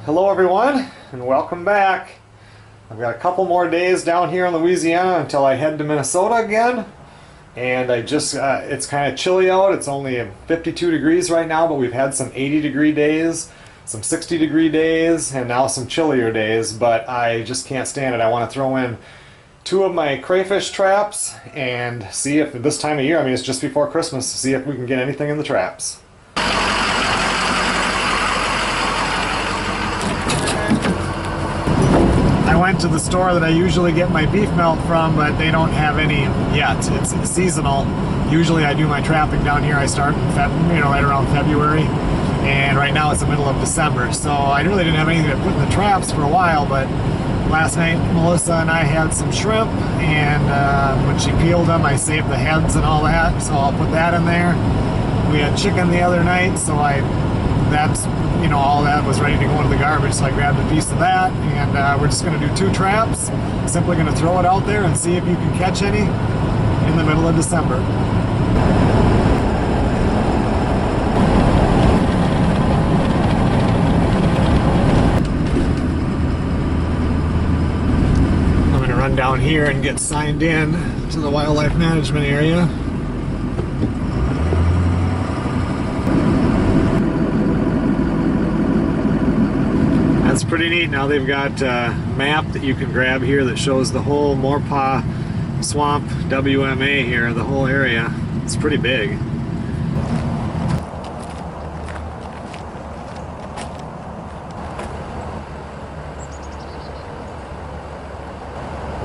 Hello everyone, and welcome back. I've got a couple more days down here in Louisiana until I head to Minnesota again. And it's kind of chilly out. It's only 52 degrees right now, but we've had some 80-degree days, some 60-degree days, and now some chillier days, but I just can't stand it. I want to throw in 2 of my crayfish traps and see if this time of year, I mean it's just before Christmas, see if we can get anything in the traps. I went to the store that I usually get my beef melt from, but they don't have any yet. It's seasonal. Usually I do my trapping down here. I start in right around February, and right now it's the middle of December. So I really didn't have anything to put in the traps for a while, but last night Melissa and I had some shrimp, and when she peeled them, I saved the heads and all that, so I'll put that in there. We had chicken the other night, so all that was ready to go into the garbage, so I grabbed a piece of that, and we're just going to do 2 traps. Simply going to throw it out there and see if you can catch any in the middle of December. I'm going to run down here and get signed in to the wildlife management area. That's pretty neat. Now they've got a map that you can grab here that shows the whole Maurepas Swamp WMA here, the whole area. It's pretty big. It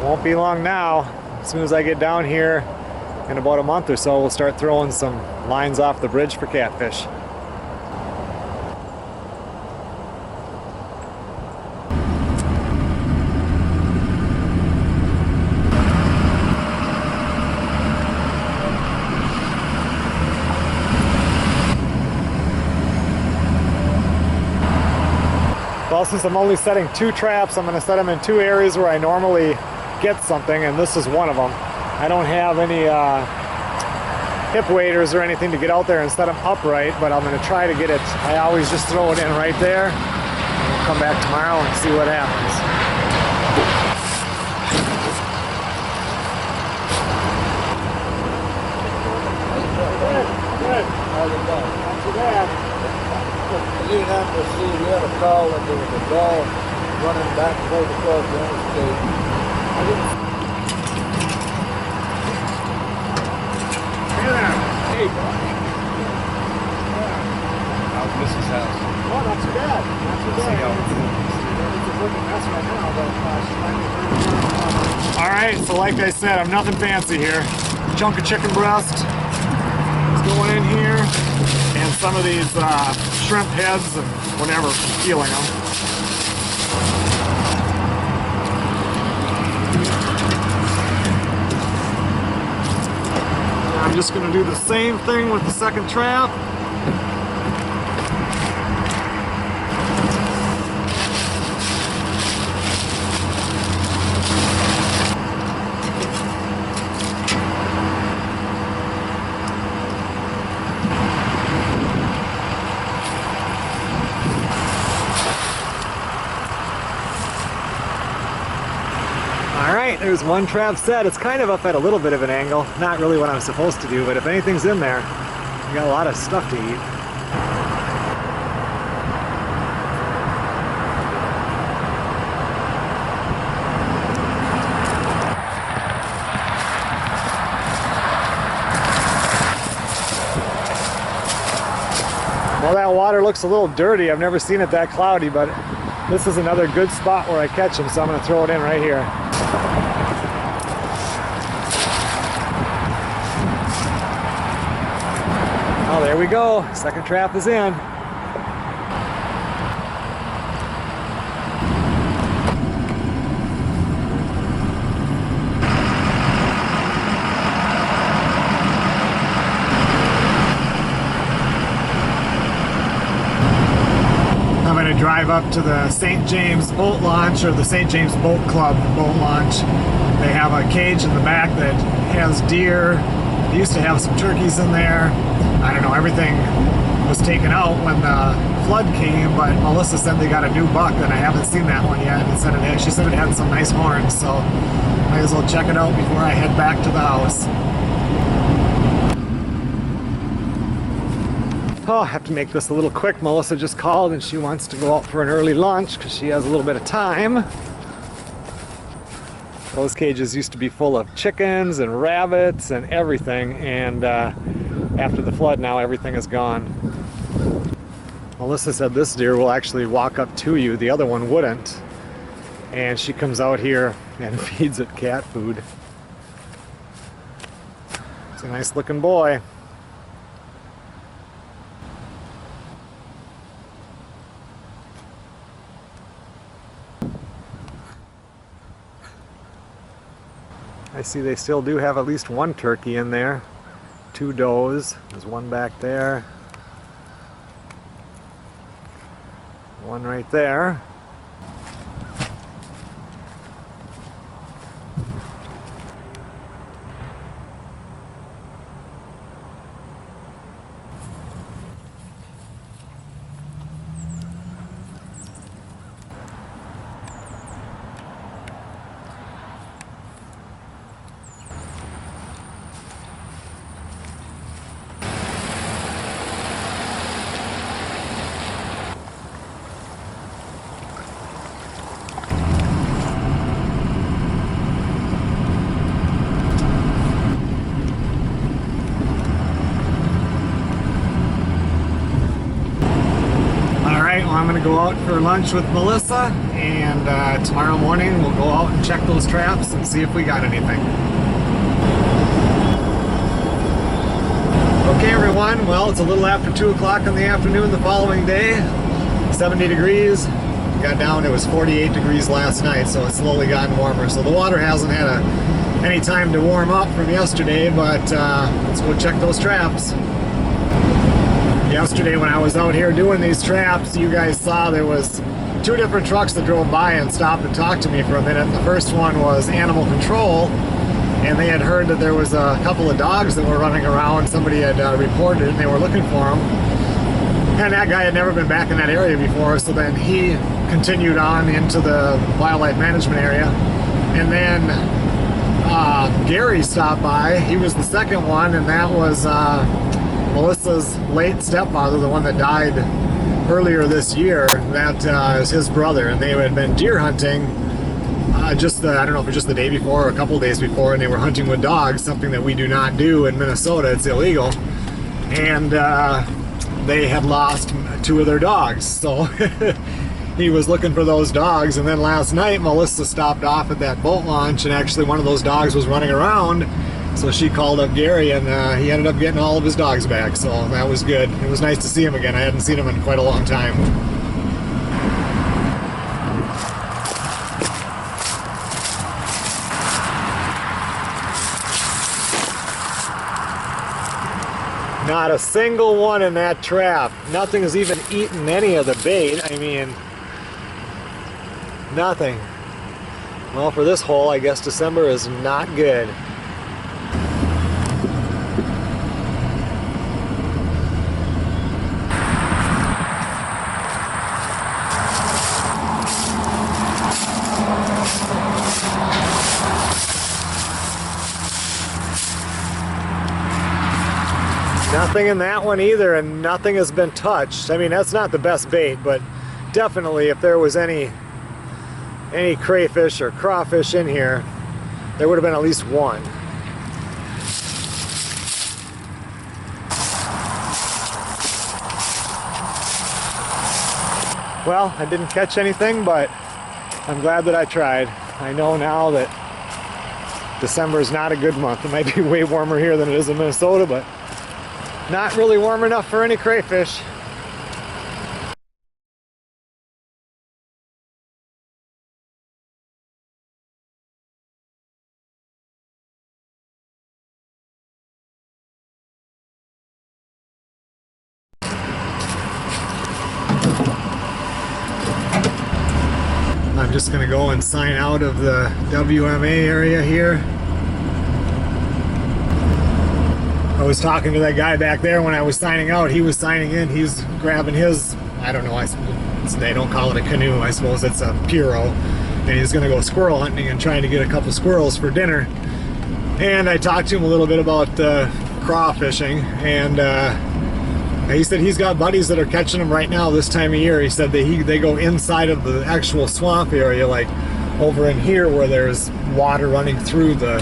won't be long now. As soon as I get down here in about a month or so, we'll start throwing some lines off the bridge for catfish. Well, since I'm only setting 2 traps, I'm going to set them in 2 areas where I normally get something, and this is one of them. I don't have any hip waders or anything to get out there and set them upright, but I'm going to try to get it. I always just throw it in right there. We'll come back tomorrow and see what happens. Good. How's it going? Not too bad. You didn't have to see the other call when there was a dog running back and forth across the interstate. Hey there. Hey, buddy. How's Mrs. house? Oh, not too bad. Not too bad. It's a freaking mess right now, but she might be pretty good. Alright, so like I said, I'm nothing fancy here. Chunk of chicken breast is going in here, and some of these shrimp heads and whatever, peeling them. I'm just going to do the same thing with the second trap. Alright, there's one trap set. It's kind of up at a little bit of an angle. Not really what I'm supposed to do, but if anything's in there, we got a lot of stuff to eat. Well, that water looks a little dirty. I've never seen it that cloudy, but this is another good spot where I catch them, so I'm going to throw it in right here. Oh, there we go. Second trap is in. I'm going to drive up to the St. James Boat Launch, or the St. James Boat Club boat launch. They have a cage in the back that has deer. They used to have some turkeys in there. I don't know, everything was taken out when the flood came, but Melissa said they got a new buck, and I haven't seen that one yet. She said it had some nice horns, so might as well check it out before I head back to the house. Oh, I have to make this a little quick. Melissa just called and she wants to go out for an early lunch because she has a little bit of time. Those cages used to be full of chickens and rabbits and everything, and after the flood now everything is gone. Melissa said this deer will actually walk up to you, the other one wouldn't, and she comes out here and feeds it cat food. It's a nice looking boy. I see they still do have at least one turkey in there. 2 does. There's one back there. One right there. I'm going to go out for lunch with Melissa, and tomorrow morning we'll go out and check those traps and see if we got anything. Okay everyone, well it's a little after 2 o'clock in the afternoon the following day. 70 degrees. Got down, it was 48 degrees last night, so it's slowly gotten warmer. So the water hasn't had any time to warm up from yesterday, but let's go check those traps. Yesterday when I was out here doing these traps, you guys saw there was 2 different trucks that drove by and stopped and talked to me for a minute. The first one was animal control, and they had heard that there was a couple of dogs that were running around. Somebody had reported it and they were looking for them. And that guy had never been back in that area before, so then he continued on into the wildlife management area. And then Gary stopped by. He was the second one, and that was Melissa's late stepfather, the one that died earlier this year. That is his brother, and they had been deer hunting I don't know if it was just the day before or a couple days before, and they were hunting with dogs, something that we do not do in Minnesota. It's illegal. And they had lost 2 of their dogs, so he was looking for those dogs. And then last night Melissa stopped off at that boat launch, and actually one of those dogs was running around. So she called up Gary, and he ended up getting all of his dogs back, so that was good. It was nice to see him again. I hadn't seen him in quite a long time. Not a single one in that trap. Nothing has even eaten any of the bait. I mean, nothing. Well, for this hole, I guess December is not good. Nothing in that one either, and nothing has been touched. I mean, that's not the best bait, but definitely if there was any crayfish or crawfish in here, there would have been at least one. Well, I didn't catch anything, but I'm glad that I tried. I know now that December is not a good month. It might be way warmer here than it is in Minnesota, but not really warm enough for any crayfish. I'm just going to go and sign out of the WMA area here. I was talking to that guy back there when I was signing out. He was signing in. He's grabbing his, I don't know, they don't call it a canoe. I suppose it's a Puro. And he's going to go squirrel hunting and trying to get a couple squirrels for dinner. And I talked to him a little bit about crawfishing, and he said he's got buddies that are catching them right now this time of year. He said they go inside of the actual swamp area, like over in here where there's water running through the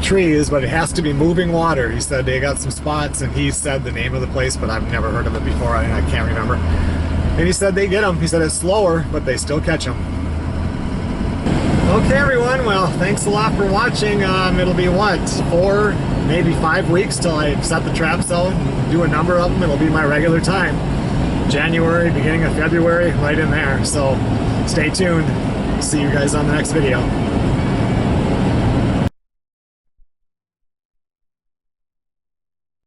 trees, but it has to be moving water. He said they got some spots, and he said the name of the place, but I've never heard of it before. I can't remember. And he said they get them. He said it's slower, but they still catch them. Okay, everyone. Well, thanks a lot for watching. It'll be what, 4, maybe 5 weeks till I set the traps out and do a number of them. It'll be my regular time. January, beginning of February, right in there. So stay tuned. See you guys on the next video.